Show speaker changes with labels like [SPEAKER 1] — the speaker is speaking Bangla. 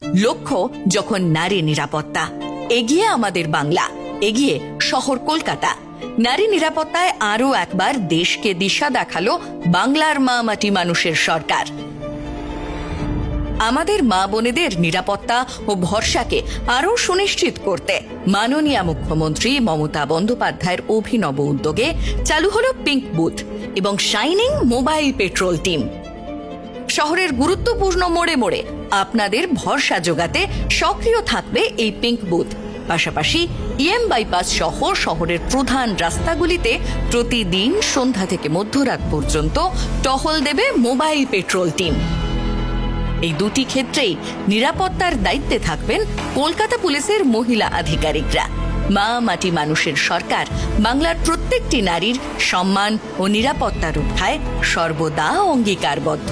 [SPEAKER 1] লক্ষ্য যখন নারী নিরাপত্তা, এগিয়ে আমাদের বাংলা, এগিয়ে শহর কলকাতা। নারী নিরাপত্তায় আরও একবার দেশকে দিশা দেখালো বাংলার মা মাটি মানুষের সরকার। আমাদের মা বোনেদের নিরাপত্তা ও ভরসাকে আরও সুনিশ্চিত করতে মাননীয় মুখ্যমন্ত্রী মমতা বন্দ্যোপাধ্যায়ের অভিনব উদ্যোগে চালু হলো পিঙ্ক বুথ এবং শাইনিং মোবাইল পেট্রোল টিম। শহরের গুরুত্বপূর্ণ মোড়ে মোড়ে আপনাদের ভরসা জোগাতে সক্রিয় থাকবে এই পিঙ্ক বুথ। পাশাপাশি বাইপাস সহ শহরের প্রধান রাস্তাগুলিতে প্রতিদিন সন্ধ্যা থেকে মধ্যরাত পর্যন্ত টহল দেবে মোবাইল পেট্রোল টিম। এই দুটি ক্ষেত্রেই নিরাপত্তার দায়িত্বে থাকবেন কলকাতা পুলিশের মহিলা আধিকারিকরা। মা মাটি মানুষের সরকার বাংলার প্রত্যেকটি নারীর সম্মান ও নিরাপত্তা রক্ষায় সর্বদা অঙ্গীকারবদ্ধ।